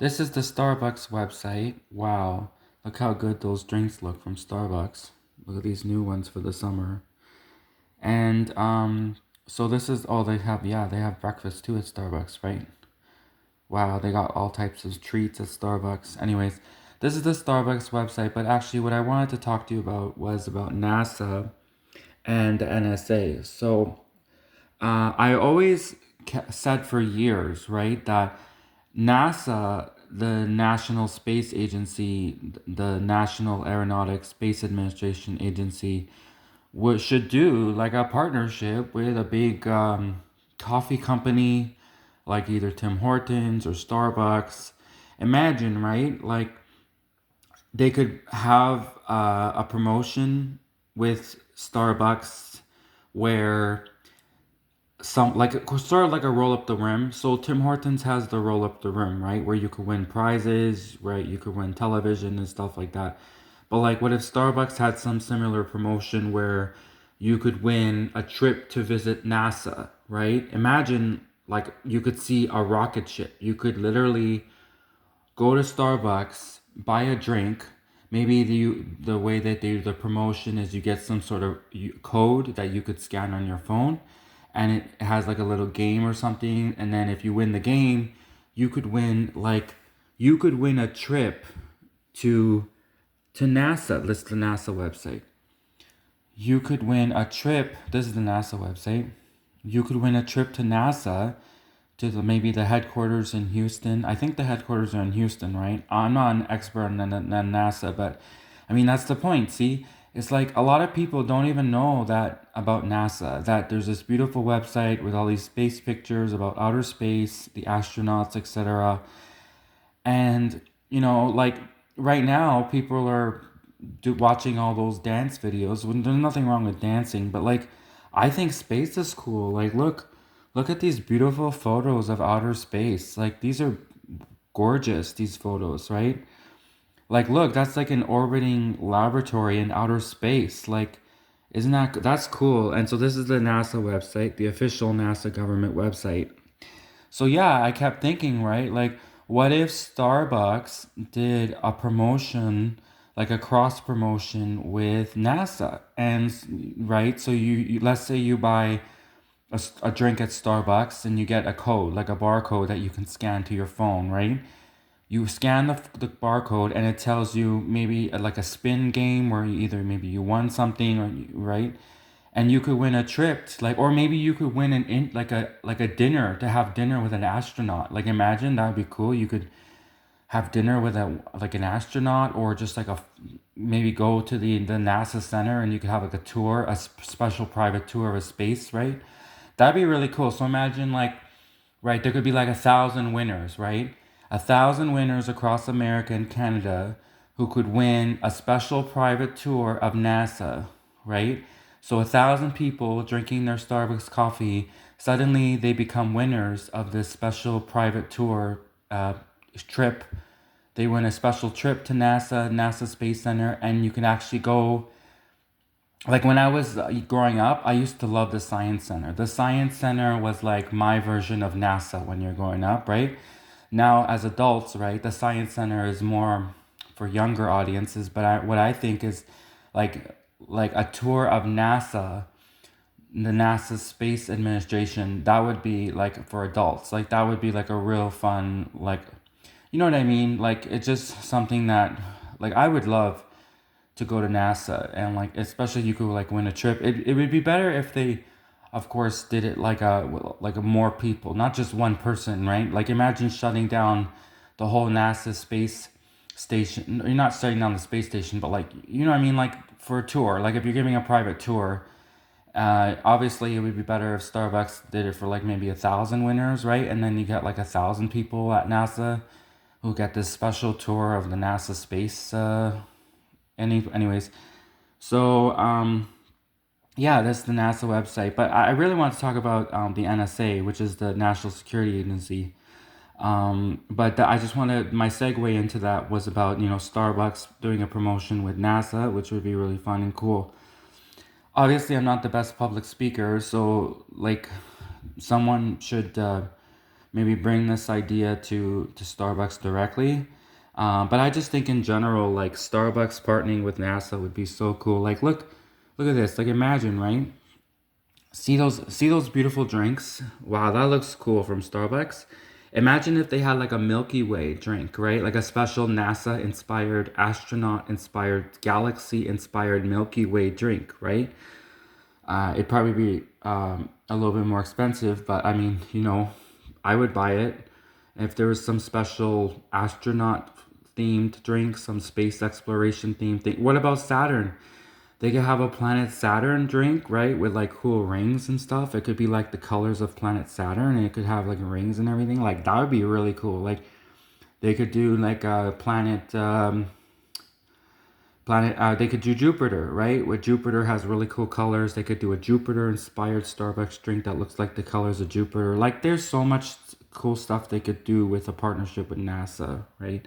This is the Starbucks website. Wow, look how good those drinks look from Starbucks. Look at these new ones for the summer. And so this is all they have. Yeah, they have breakfast too at Starbucks, right? Wow, they got all types of treats at Starbucks. Anyways, this is the Starbucks website, but actually what I wanted to talk to you about was about NASA and the NSA. So I always said for years, right, that NASA, the National Space Agency, the National Aeronautics Space Administration Agency, should do like a partnership with a big coffee company like either Tim Hortons or Starbucks. Imagine, right? Like they could have a promotion with Starbucks where some like sort of like a roll up the rim. So Tim Hortons has the roll up the rim, right? Where you could win prizes, right? You could win television and stuff like that. But like what if Starbucks had some similar promotion where you could win a trip to visit NASA, right? Imagine like you could see a rocket ship. You could literally go to Starbucks, buy a drink. Maybe the way that they do the promotion is you get some sort of code that you could scan on your phone, and it has like a little game or something. And then if you win the game, you could win a trip to NASA. List the NASA website. You could win a trip. This is the NASA website. You could win a trip to NASA to maybe the headquarters in Houston. I think the headquarters are in Houston, right? I'm not an expert on NASA, but I mean that's the point. See, it's like a lot of people don't even know that about NASA. That there's this beautiful website with all these space pictures about outer space, the astronauts, etc. And like right now, people are watching all those dance videos. When there's nothing wrong with dancing, but like, I think space is cool. Like, look at these beautiful photos of outer space. Like, these are gorgeous. These photos, right? Like, look, that's like an orbiting laboratory in outer space. Like, isn't that's cool? And so this is the NASA website, the official NASA government website. So yeah, I kept thinking, right? Like, what if Starbucks did a promotion, like a cross promotion with NASA? And right, so let's say you buy a drink at Starbucks and you get a code, like a barcode that you can scan to your phone, right? You scan the barcode and it tells you maybe like a spin game where you either maybe you won something or right, and you could win a trip like, or maybe you could win like a dinner to have dinner with an astronaut. Like imagine that would be cool. You could have dinner with a like an astronaut, or just like maybe go to the NASA center and you could have like a tour, a special private tour of space, right? That'd be really cool. So imagine like, right, there could be like 1,000 winners, right? 1,000 winners across America and Canada who could win a special private tour of NASA, right? So 1,000 people drinking their Starbucks coffee, suddenly they become winners of this special private tour trip. They win a special trip to NASA Space Center, and you can actually go. Like when I was growing up, I used to love the Science Center. The Science Center was like my version of NASA when you're growing up, right? Now, as adults, right, the Science Center is more for younger audiences, but what I think is like like a tour of NASA, the NASA Space Administration, that would be like for adults. Like that would be like a real fun, like, you know what I mean? Like it's just something that like I would love to go to NASA, and like especially you could like win a trip. It would be better if they of course did it like a more people, not just one person, right? Like imagine shutting down the whole NASA space station. You're not shutting down the space station, but like, you know what I mean, like for a tour, like if you're giving a private tour, obviously it would be better if Starbucks did it for like maybe 1,000 winners, right? And then you get like 1,000 people at NASA who get this special tour of the NASA space anyways. So yeah, that's the NASA website. But I really want to talk about the NSA, which is the National Security Agency. But I just wanted my segue into that was about Starbucks doing a promotion with NASA, which would be really fun and cool. Obviously, I'm not the best public speaker, so like someone should maybe bring this idea to Starbucks directly. But I just think in general, like Starbucks partnering with NASA would be so cool. Like, look at this. Like, imagine, right? See those beautiful drinks. Wow, that looks cool from Starbucks. Imagine if they had like a Milky Way drink, right? Like a special NASA inspired, astronaut inspired, galaxy inspired Milky Way drink, right? It'd probably be a little bit more expensive, but I mean, I would buy it if there was some special astronaut themed drink, some space exploration themed thing. What about Saturn? They could have a Planet Saturn drink, right? With like cool rings and stuff. It could be like the colors of Planet Saturn and it could have like rings and everything. Like that would be really cool. Like they could do like a they could do Jupiter, right? Where Jupiter has really cool colors. They could do a Jupiter inspired Starbucks drink that looks like the colors of Jupiter. Like there's so much cool stuff they could do with a partnership with NASA, right?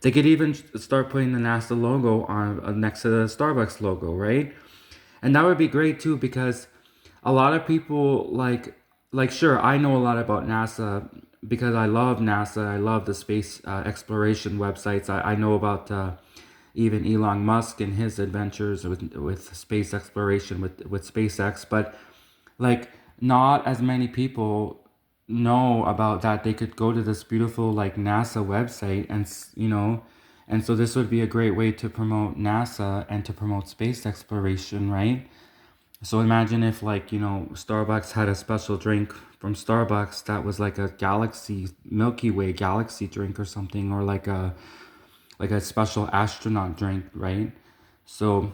They could even start putting the NASA logo on next to the Starbucks logo, right? And that would be great too because a lot of people like sure, I know a lot about NASA because I love NASA. I love the space exploration websites. I know about even Elon Musk and his adventures with space exploration with SpaceX, but like not as many people know about that. They could go to this beautiful like NASA website and so this would be a great way to promote NASA and to promote space exploration, right? So imagine if Starbucks had a special drink from Starbucks that was like a galaxy Milky Way galaxy drink or something, or like a special astronaut drink, right? So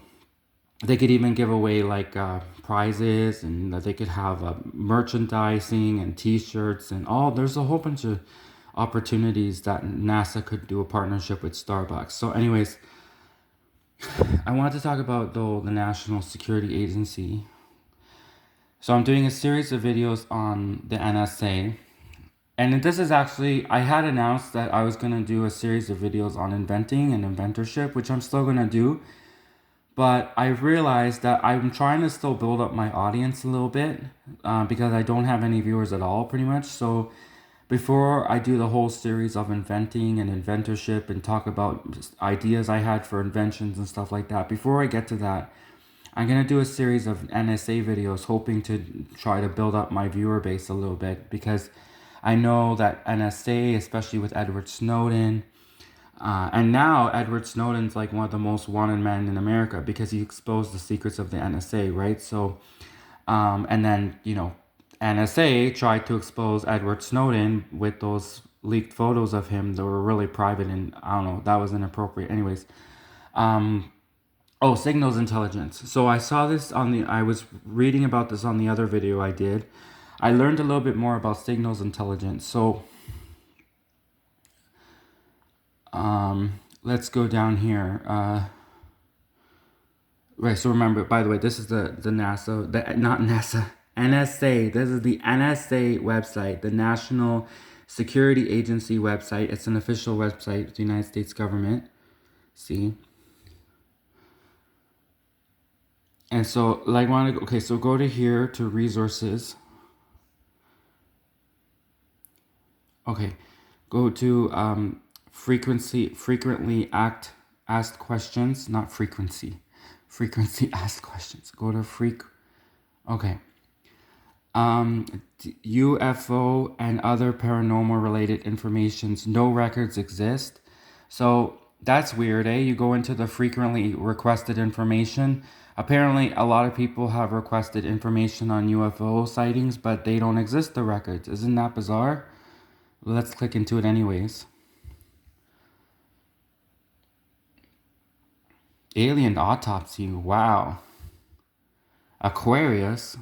they could even give away like prizes, and that they could have merchandising and T-shirts and all. There's a whole bunch of opportunities that NASA could do a partnership with Starbucks. So, anyways, I wanted to talk about though the National Security Agency. So I'm doing a series of videos on the NSA. And this is actually, I had announced that I was going to do a series of videos on inventing and inventorship, which I'm still going to do. But I realized that I'm trying to still build up my audience a little bit because I don't have any viewers at all, pretty much. So before I do the whole series of inventing and inventorship and talk about ideas I had for inventions and stuff like that, before I get to that, I'm going to do a series of NSA videos hoping to try to build up my viewer base a little bit because I know that NSA, especially with Edward Snowden, and now Edward Snowden's like one of the most wanted men in America because he exposed the secrets of the NSA, right? So, and then, NSA tried to expose Edward Snowden with those leaked photos of him that were really private and I don't know, that was inappropriate. Anyways, oh, signals intelligence. So I was reading about this on the other video I did. I learned a little bit more about signals intelligence. So, let's go down here. Right, so remember, by the way, this is the NASA, not NASA, NSA. This is the NSA website, the National Security Agency website. It's an official website of the United States government. See? And so, okay, so go to here to resources. Okay, go to frequently asked questions, not frequency. Frequency asked questions. Go to okay. UFO and other paranormal related informations. No records exist. So that's weird, eh? You go into the frequently requested information. Apparently, a lot of people have requested information on UFO sightings, but they don't exist, the records. Isn't that bizarre? Let's click into it anyways. Alien autopsy. Wow. Aquarius.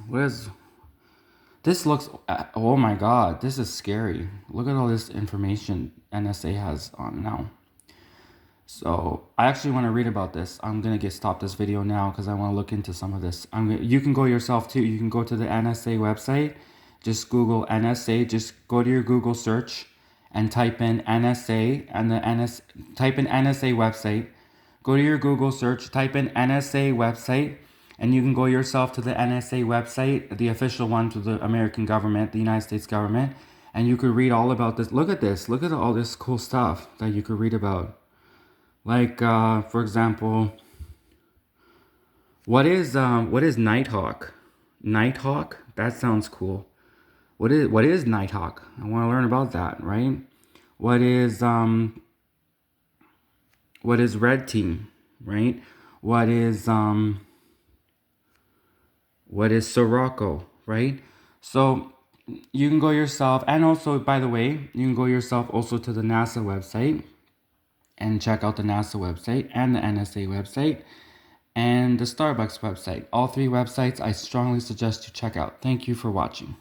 This looks, oh my god, this is scary. Look at all this information NSA has on now. So I actually want to read about this. I'm going to stop this video now because I want to look into some of this. You can go yourself too. You can go to the NSA website. Just Google NSA. Just go to your Google search and type in NSA and type in NSA website. Go to your Google search, type in NSA website, and you can go yourself to the NSA website, the official one to the American government, the United States government, And you could read all about this. Look at this. Look at all this cool stuff that you could read about. Like, for example, what is Nighthawk? Nighthawk? That sounds cool. What is Nighthawk? I want to learn about that, right? What is Red Team, right? What is Sirocco, right? So you can go yourself, and also, by the way, you can go yourself also to the NASA website and check out the NASA website and the NSA website and the Starbucks website. All three websites I strongly suggest you check out. Thank you for watching.